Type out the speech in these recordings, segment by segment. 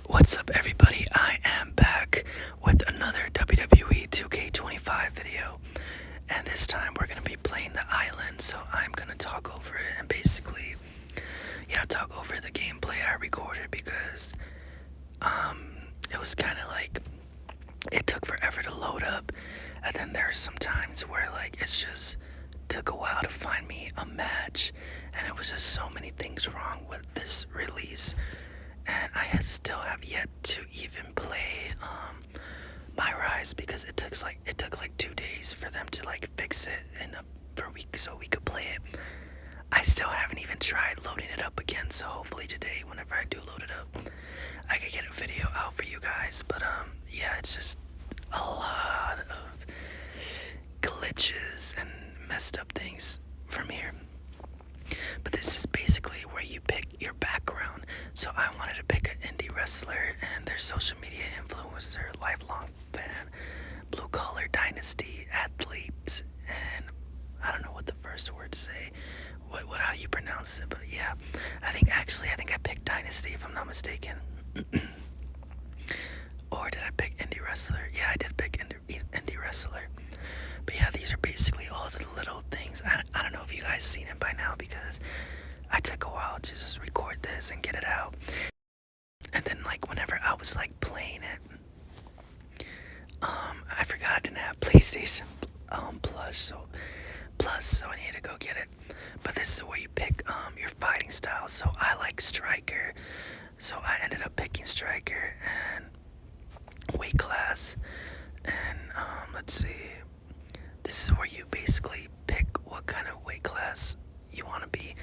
What's up, everybody? I am back with another WWE2k25 video, and this time we're gonna be playing the island. So I'm gonna talk over it and basically, talk over the gameplay I recorded because it was kind of like it took forever to load up, and then there's some times where like it's just took a while to find me a match, and it was just so many things wrong with this release. And I still have yet to even play My Rise because it took like 2 days for them to like fix it for a week so we could play it. I still haven't even tried loading it up again, so hopefully today, whenever I do load it up, I could get a video out for you guys. But it's just a lot of glitches and messed up things from here. But this is basically where you pick your background. So I wanted to pick an indie wrestler and their social media influencer, lifelong fan, blue collar dynasty athlete, and I don't know what the first word to say. How do you pronounce it? But yeah, I think I picked dynasty if I'm not mistaken. Or did I pick indie wrestler? Yeah, I did pick indie wrestler. But yeah, these are basically all the little things. I don't know if you guys seen it by now because I took a while to just record this and get it out. And then like whenever I was like playing it, I forgot I didn't have PlayStation Plus, so I needed to go get it. But this is where you pick your fighting style. So I like striker, so I ended up picking striker and weight class. And let's see. This is where you basically pick what kind of weight class you want to be.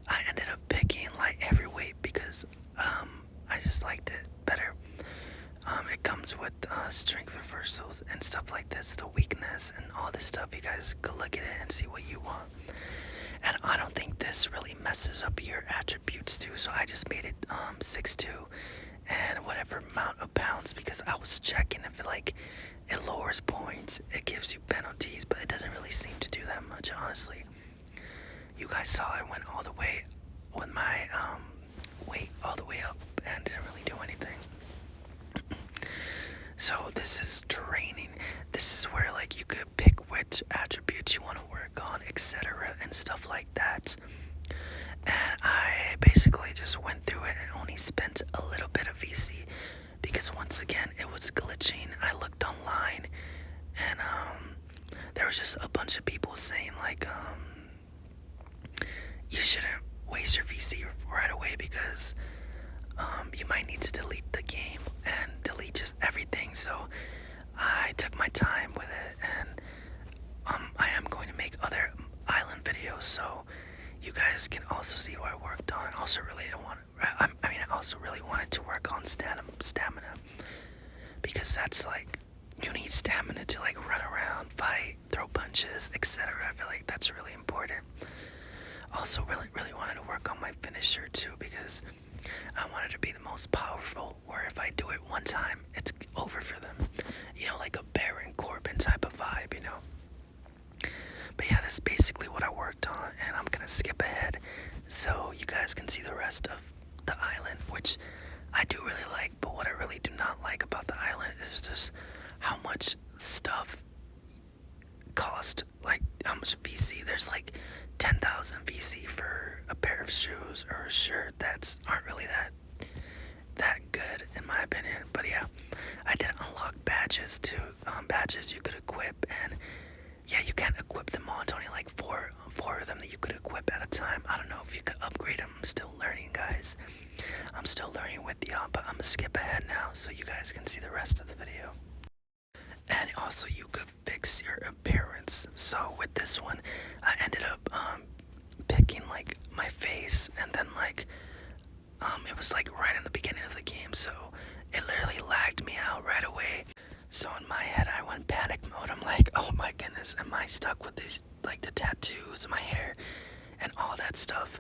I ended up picking light heavyweight because I just liked it better. It comes with strength reversals and stuff like this, the weakness and all this stuff. You guys could look at it and see what you want. And I don't think this really messes up your attributes too, so I just made it 6'2" and whatever amount of pounds because I was checking if it lowers points, it gives you penalties, but it doesn't really seem to do that much, honestly. You guys saw I went all the way with my weight all the way up and didn't really do anything. So this is training. This is where like you could pick which attributes you want to work on, etc. and stuff like that. And I basically just went through it and only spent a little bit of VC because once again it was glitching. I looked online and there was just a bunch of people saying like you shouldn't waste your VC right away because you might need to delete the game and delete just everything. So I took my time with it, and I am going to make other island videos so you guys can also see what I worked on. I also really wanted to work on stamina because that's like you need stamina to like run around, fight, throw punches, etc. I feel like that's really important. Also really wanted to work on my finisher too because I wanted to be the most powerful, where if I do it one time, it's over for them. You know, like a Baron Corbin type of vibe, you know. But yeah, that's basically what I worked on, and I'm gonna skip ahead so you guys can see the rest of the island, which I do really like. But what I really do not like about the island is just how much stuff cost, like how much VC. There's like 10,000 VC for a pair of shoes or a shirt that's aren't really that good in my opinion. But yeah, I did unlock badges too. Badges you could equip, and yeah, you can't equip them all. It's only like four of them that you could equip at a time. I don't know if you could upgrade them. I'm still learning, guys. I'm still learning with y'all, but I'm gonna skip ahead now so you guys can see the rest of the video. And also you could fix your appearance. So with this one, I ended up picking like my face, and then like it was like right in the beginning of the game, so it literally lagged me out right away. So in my head I went panic mode. I'm like, oh my goodness, am I stuck with these, like the tattoos, my hair and all that stuff,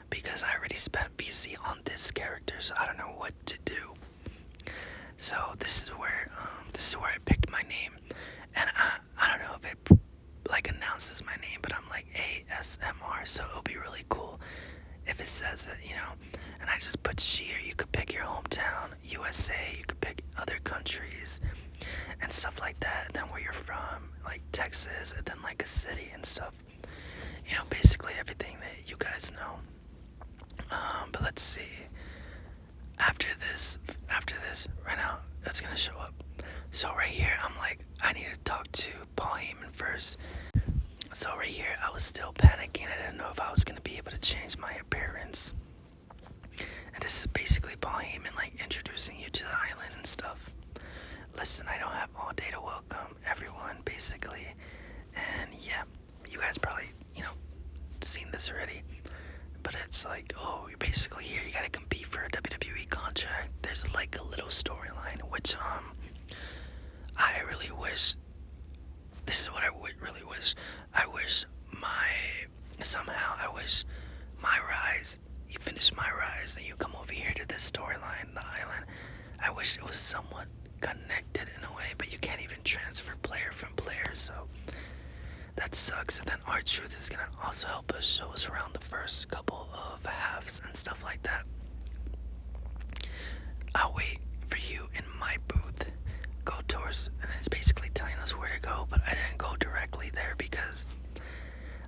because I already spent BC on this character, so I don't know what to do. So this is where I picked my name, and I don't know if it like announces my name, but I'm like ASMR, so it'll be really cool if it says it, you know. and I just put cheer. You could pick your hometown, USA, you could pick other countries and stuff like that, and then where you're from, like Texas, and then like a city and stuff. Basically everything that you guys know. But let's see. After this, right now, it's gonna show up. So right here, I'm like, I need to talk to Paul Heyman first. So right here, I was still panicking. I didn't know if I was gonna be able to change my appearance. And this is basically Paul Heyman, like, introducing you to the island and stuff. Listen, I don't have all day to welcome everyone, basically. And yeah, you guys probably, seen this already. But it's like, oh, you're basically here. You gotta compete for a WWE contract. There's like a little storyline, which I really wish. This is what I would really wish. I wish I wish my rise. You finish my rise, then you come over here to this storyline, the island. I wish it was somewhat connected in a way, but you can't even transfer player from player, so that sucks. And then R-Truth is gonna also help us show us around the first couple of halves and stuff like that. I'll wait for you in my booth. Go towards, and it's basically telling us where to go, but I didn't go directly there because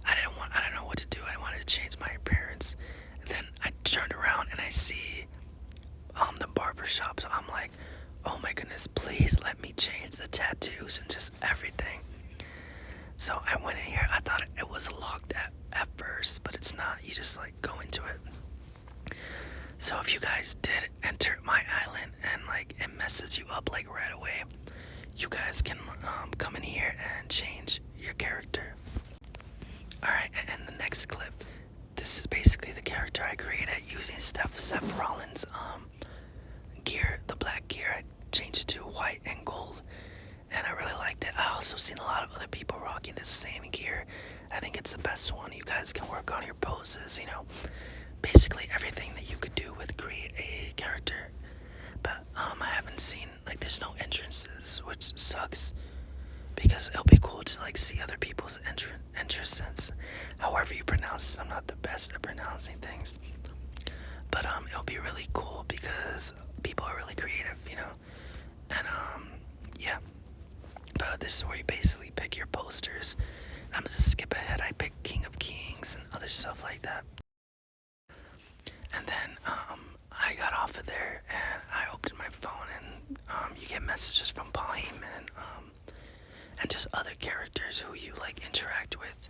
I don't know what to do. I wanted to change my appearance. And then I turned around and I see the barber shop, so I'm like, oh my goodness, please let me change the tattoos and just everything. So I went in here. I thought it was locked at first, but it's not. You just like go into it. So if you guys did enter my island and like it messes you up like right away, you guys can come in here and change your character. Alright, and the next clip, this is basically the character I created using Seth Rollins' gear, the black gear. I changed it to white and gold, and I really liked it. I also seen a lot of other people rocking this same gear. I think it's the best one. You guys can work on your poses, basically everything that you could do with create a character. But I haven't seen, like, there's no entrances, which sucks, because it'll be cool to like see other people's entrances, however you pronounce it. I'm not the best at pronouncing things, but it'll be really cool because people are really creative, and yeah. But this is where you basically pick your posters. I'm gonna skip ahead. I picked King of Kings and other stuff like that. And then I got off of there and I opened my phone, and you get messages from Paul Heyman, and just other characters who you like interact with.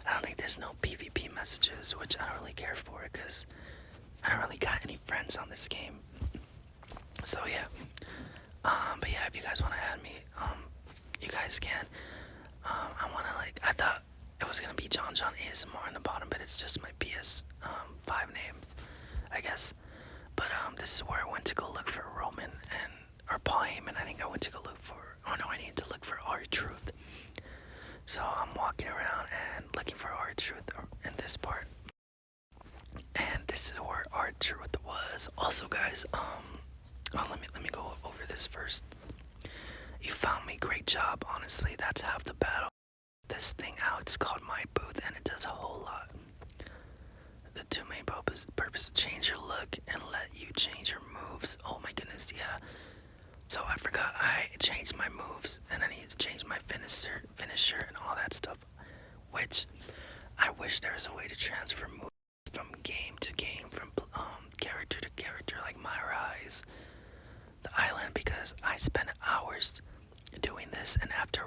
I don't think there's no PvP messages, which I don't really care for because I don't really got any friends on this game. So yeah. But yeah, if you guys want to add me, you guys can. I thought it was gonna be John ASMR on the bottom, but it's just my PS5 name, I guess. But this is where I went to go look for Roman or Paul Heyman. I think I went to go look for. Oh no, I need to look for R-Truth. So I'm walking around and looking for R-Truth in this part. And this is where R-Truth was. Also, guys, let me go over this first. You found me, great job. Honestly, that's half the battle. This thing out, it's called My Booth, and it does a whole lot. The two main purpose: change your look and let you change your moves. Oh my goodness, yeah. So I forgot I changed my moves, and I need to change my finisher and all that stuff, which I wish there was a way to transfer moves from game to game, from character to character, like my rise, the island, because I spent hours doing this, and after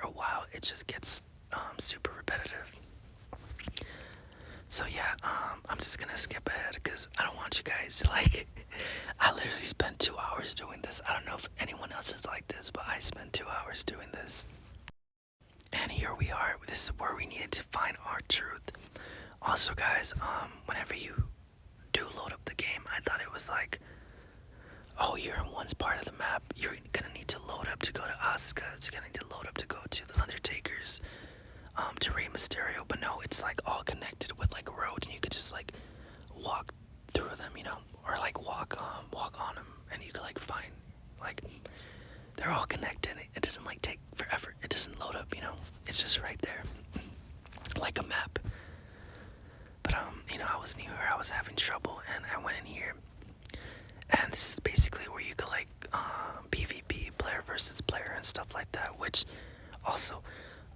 a while it just gets super repetitive. So yeah, I'm just gonna skip ahead because I don't want you guys to like. I literally spent 2 hours doing this. I don't know if anyone else is like this, but I spent 2 hours doing this. And here we are. This is where we needed to find R-Truth. Also, guys, whenever you do load up the game, I thought it was like, oh, you're in one part of the map. You're gonna need to load up to go to Asuka's. You're gonna need to load up to go to the Undertaker's, to Rey Mysterio. But no, it's like all connected with like roads, and you could just like walk through them, or like walk on them, and you could like find, like, they're all connected. It doesn't like take forever. It doesn't load up, it's just right there, like a map. But I was new here, I was having trouble, and I went in here, and this is basically where you could like PvP, player versus player, and stuff like that. Which also,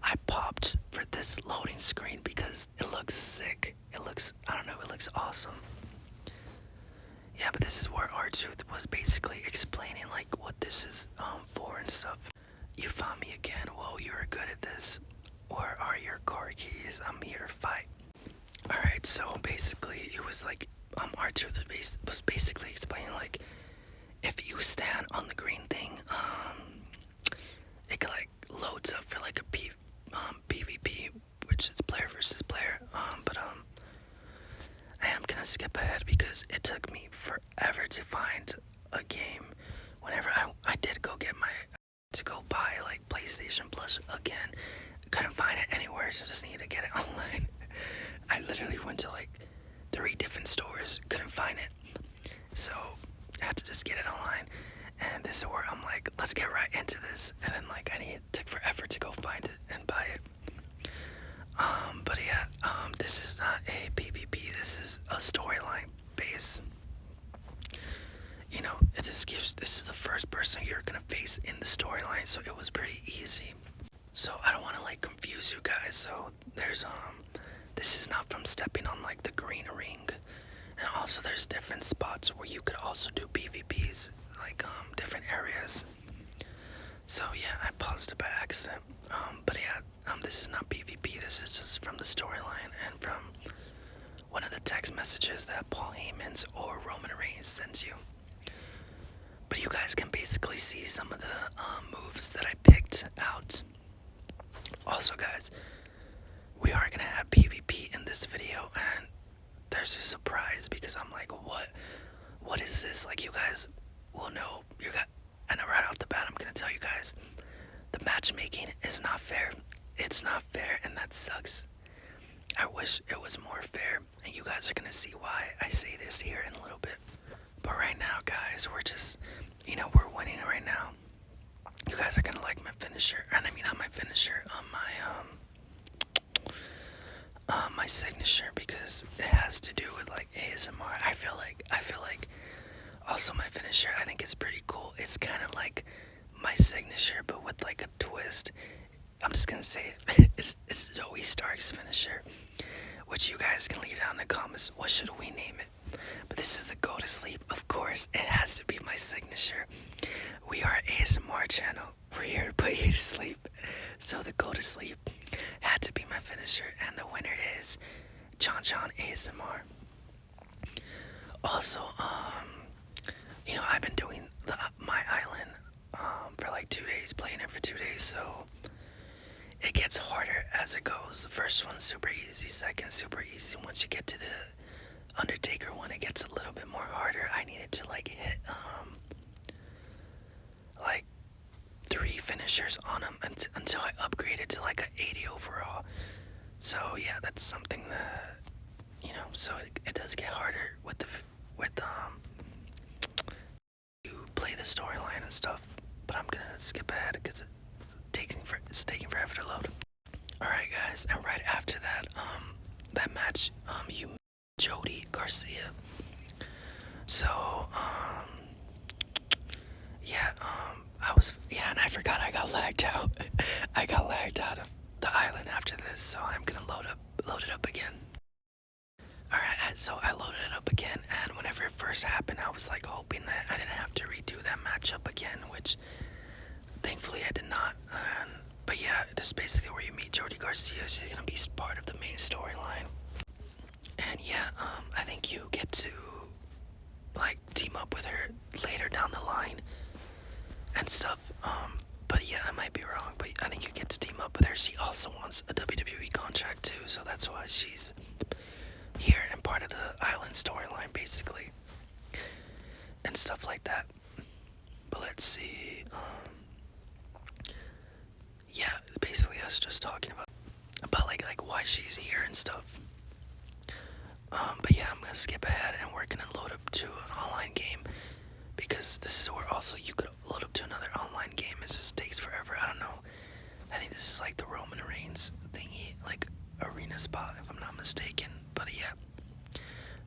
I popped for this loading screen because it looks sick. It looks, I don't know, it looks awesome. Yeah, but this is where R-Truth was basically explaining like what this is for and stuff. You found me again. Well, you're good at this. Where are your car keys? I'm here to fight. Alright, so basically it was like R-Truth was basically explaining like if you stand on the green thing, it like loads up for like a PvP, which is player versus player. But I am gonna skip ahead because it took me forever to find a game. Whenever I did go get to go buy like PlayStation Plus again, couldn't find it anywhere, so just needed to get it online. I literally went to like 3 different stores, couldn't find it, so I had to just get it online. And this is where I'm like, let's get right into this. And then like it took forever to go find it and buy it. But yeah, this is not a PvP. This is a storyline base. This is the first person you're gonna face in the storyline, so it was pretty easy. So I don't want to like confuse you guys. So there's this is not from stepping on like the green ring, and also there's different spots where you could also do PvPs, like different areas. So yeah, I paused it by accident. But yeah, this is not PvP. This is just from the storyline and from one of the text messages that Paul Heyman's or Roman Reigns sends you. But you guys can basically see some of the moves that I picked out. Also, guys, we are gonna have PvP in this video, and there's a surprise because I'm like, what is this? Like, you guys will know. And right off the bat, I'm gonna tell you guys, the matchmaking is not fair. It's not fair, and that sucks. I wish it was more fair, and you guys are gonna see why I say this here in a little bit. But right now, guys, we're just, we're winning right now. You guys are gonna like my finisher, and I mean not my finisher, my signature, because it has to do with like ASMR. I feel like also my finisher, I think it's pretty cool. It's kind of like my signature, but with like a twist. I'm just gonna say it. It's Zoe Stark's finisher, which you guys can leave down in the comments. What should we name it? But this is the Go to Sleep. Of course, it has to be my signature. We are an ASMR channel. We're here to put you to sleep. So the Go to Sleep had to be my finisher, and the winner is John ASMR. Also, I've been doing my island for like 2 days, playing it for 2 days, so it gets harder as it goes. The first one's super easy, second super easy. Once you get to the Undertaker one, it gets a little bit more harder. I needed to like hit like 3 finishers on him until I upgraded to like an 80 overall. So yeah, that's something that so it does get harder with you play the storyline and stuff. But I'm gonna skip ahead because it's taking forever to load. Alright guys, and right after that, that match, you met Jody Garcia. So, and I forgot I got lagged out. I got lagged out of the island after this, so I'm gonna load it up again. Alright, so I loaded it up again, and whenever it first happened, I was like hoping that I didn't have to redo that matchup again, which thankfully I did not. But yeah, this is basically where you meet Jody Garcia. She's gonna be part of the main storyline. And yeah, I think you get to like team up with her later down the line and stuff. But yeah, I might be wrong, but I think you get to team up with her. She also wants a WWE contract too, so that's why she's here and part of the island storyline basically, and stuff like that. But let's see. Yeah, basically us just talking about like why she's here and stuff. But yeah, I'm gonna skip ahead and we're gonna load up to an online game, because this is where also you could load up to another online game. It just takes forever. I don't know. I think this is like the Roman Reigns thingy, like arena spot, if I'm not mistaken. But yeah,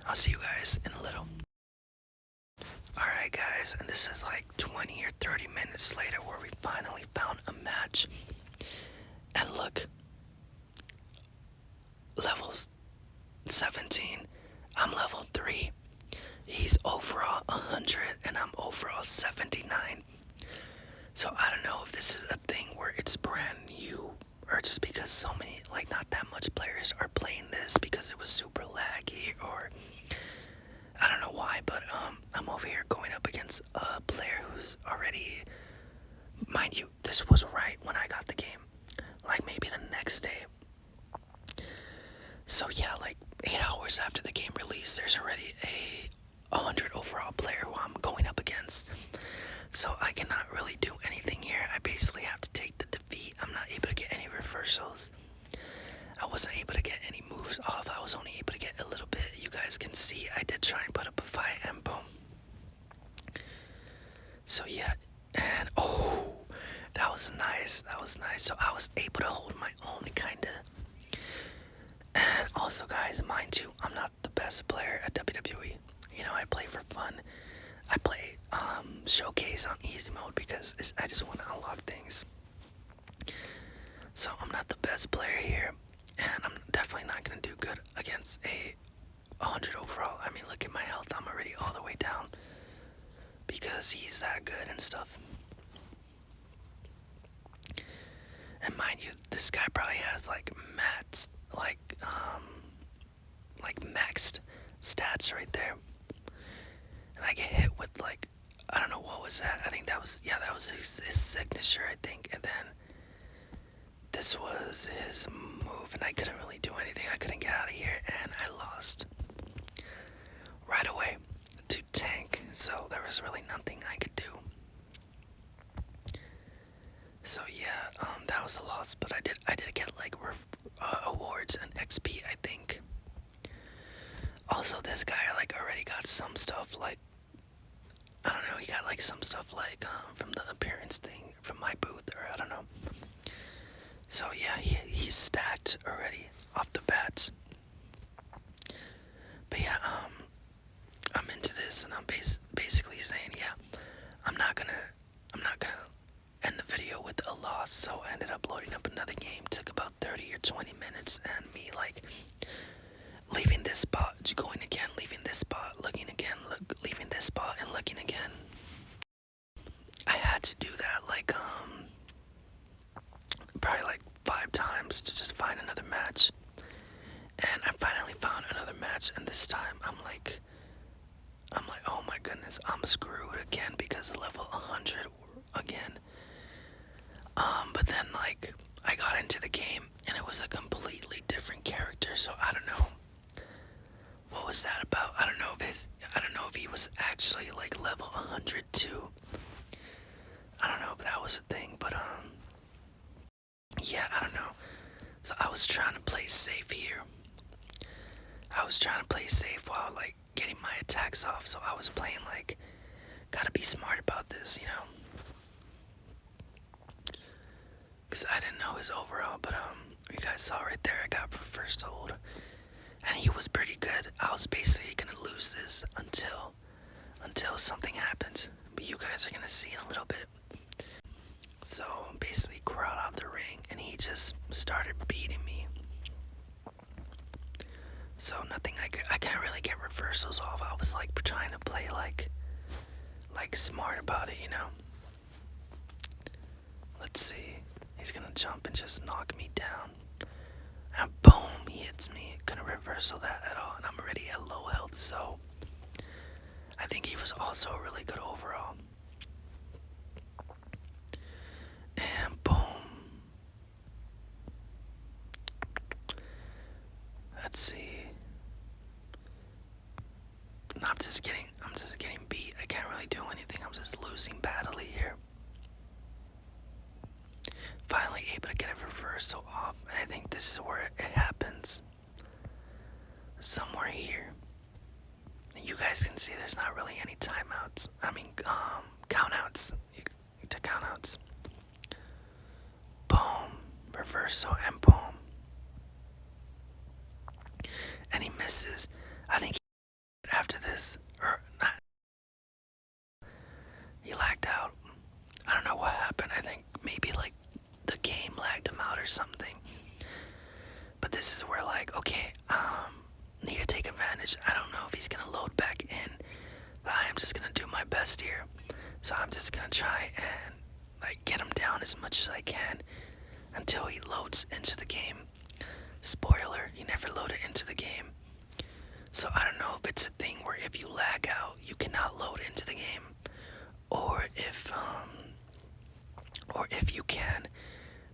I'll see you guys in a little. Alright guys, and this is like 20 or 30 minutes later where we finally found a match. And look, levels 17, I'm level 3. He's overall 100 and I'm overall 79. So I don't know if this is a thing where it's brand new or just because so many, like not that much players are playing this because it was super laggy, or I don't know why, but I'm over here going up against a player who's already, mind you, this was right when I got the game, like maybe the next day. So yeah, like 8 hours after the game release, there's already a 100 overall player who I'm going up against. So I cannot really do anything here. I basically have to take the defeat. I'm not able to get any reversals. I wasn't able to get any moves off. I was only able to get a little bit. You guys can see I did try and put up a fight, and boom. So yeah, and oh, that was nice. So I was able to hold my own, kinda. And also guys, mind you, I'm not the best player at WWE. You know, I play for fun. I play showcase on easy mode because I just want to unlock things. So I'm not the best player here, and I'm definitely not going to do good against a 100 overall. I mean, look at my health. I'm already all the way down because he's that good and stuff. And mind you, this guy probably has like maxed stats right there. And I get hit with like, I don't know what was that. I think that was his signature, I think. And then this was his move, and I couldn't really do anything. I couldn't get out of here, and I lost right away to tank. So there was really nothing I could do. So yeah, that was a loss. But I did get like awards and XP, I think. Also, this guy like already got some stuff, like I don't know, he got like some stuff like from the appearance thing from my booth, or I don't know. So yeah, he's stacked already off the bats. But yeah, I'm into this, and I'm basically saying, yeah, I'm not gonna end the video with a loss. So I ended up loading up another game. Took about 30 or 20 minutes, and me like leaving this spot, going again, leaving this spot, looking again, leaving this spot, and looking again. I had to do that like probably like 5 times to just find another match. And I finally found another match, and this time I'm like, oh my goodness, I'm screwed again because level 100 again. But then like I got into the game and it was a completely different character, so I don't know what was that about. I don't know if he was actually like level 100 too. I don't know if that was a thing, but yeah, I don't know. So I was trying to play safe here. I was trying to play safe while like getting my attacks off. So I was playing like, gotta be smart about this, you know. Cause I didn't know his overall, but you guys saw right there, I got first hold, and he was pretty good. I was basically gonna lose this until something happened. But you guys are gonna see in a little bit. So basically crawled out the ring, and he just started beating me. So nothing, I couldn't really get reversals off. I was like trying to play like smart about it, you know. Let's see. He's gonna jump and just knock me down. And boom, he hits me. Couldn't reversal that at all, and I'm already at low health, so I think he was also really good overall. And boom. Let's see. I'm just getting beat. I can't really do anything. I'm just losing badly here. Finally able to get a reversal off, and I think this is where it happens. Somewhere here. And you guys can see there's not really any timeouts. I mean, countouts. To countouts. Boom. Reversal and boom. And he I think after this, or not, he lagged out. I don't know what happened. I think maybe like the game lagged him out or something. But this is where like, okay, need to take advantage. I don't know if he's gonna load back in, but I am just gonna do my best here. So I'm just gonna try and like get him down as much as I can until he loads into the game. Spoiler, he never loaded into the game. So I don't know if it's a thing where if you lag out, you cannot load into the game, or if you can.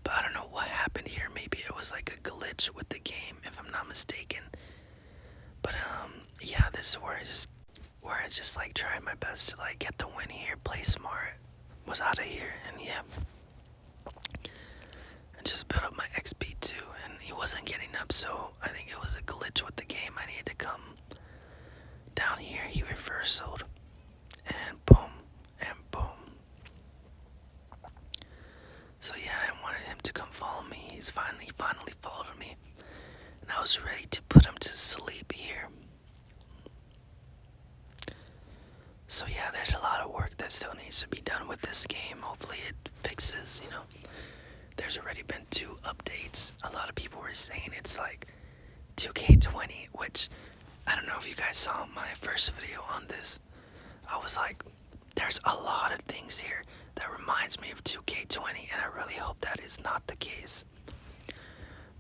But I don't know what happened here. Maybe it was like a glitch with the game, if I'm not mistaken. But yeah, this is where I just like tried my best to like get the win here, play smart, was out of here, and yeah, and just build up my XP too. And he wasn't getting up, so I think it was a glitch with the game. I needed to come down here. He reversaled, and boom, and boom. So yeah, I wanted him to come follow me. He's finally followed me, and I was ready to put him to sleep here. So yeah, there's a lot of work that still needs to be done with this game. Hopefully it fixes, there's already been 2 updates. A lot of people were saying it's like 2K20, which I don't know if you guys saw my first video on this. I was like, there's a lot of things here that reminds me of 2K20, and I really hope that is not the case.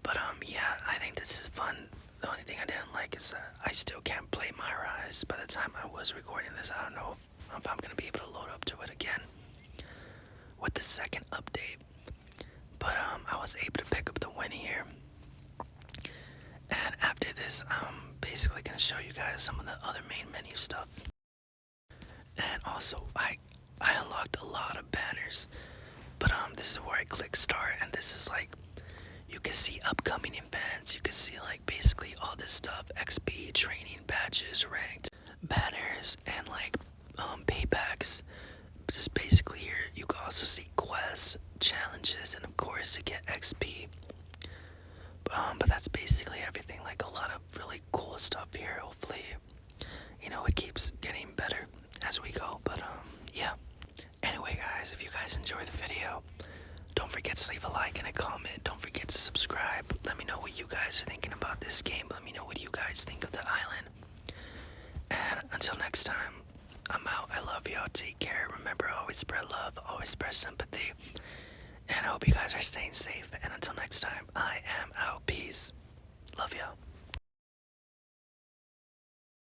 But yeah, I think this is fun. The only thing I didn't like is that I still can't play My Rise. By the time I was recording this, I don't know if I'm gonna be able to load up to it again with the second update. But I was able to pick up the win here. And after this, I'm basically gonna show you guys some of the other main menu stuff. And also, I unlocked a lot of banners. But this is where I click start, and this is like, you can see upcoming events, you can see like basically all this stuff, XP, training, badges, ranked, banners, and like paybacks. Just basically here, you can also see quests, challenges, and of course to get XP. But that's basically everything, like a lot of really cool stuff here. Hopefully, it keeps getting better as we go, but yeah. Anyway guys, if you guys enjoyed the video, don't forget to leave a like and a comment. Don't forget to subscribe. Let me know what you guys are thinking about this game. Let me know what you guys think of the island. And until next time, I'm out. I love y'all. Take care. Remember, always spread love, always spread sympathy. And I hope you guys are staying safe. And until next time, I am out. Peace. Love y'all.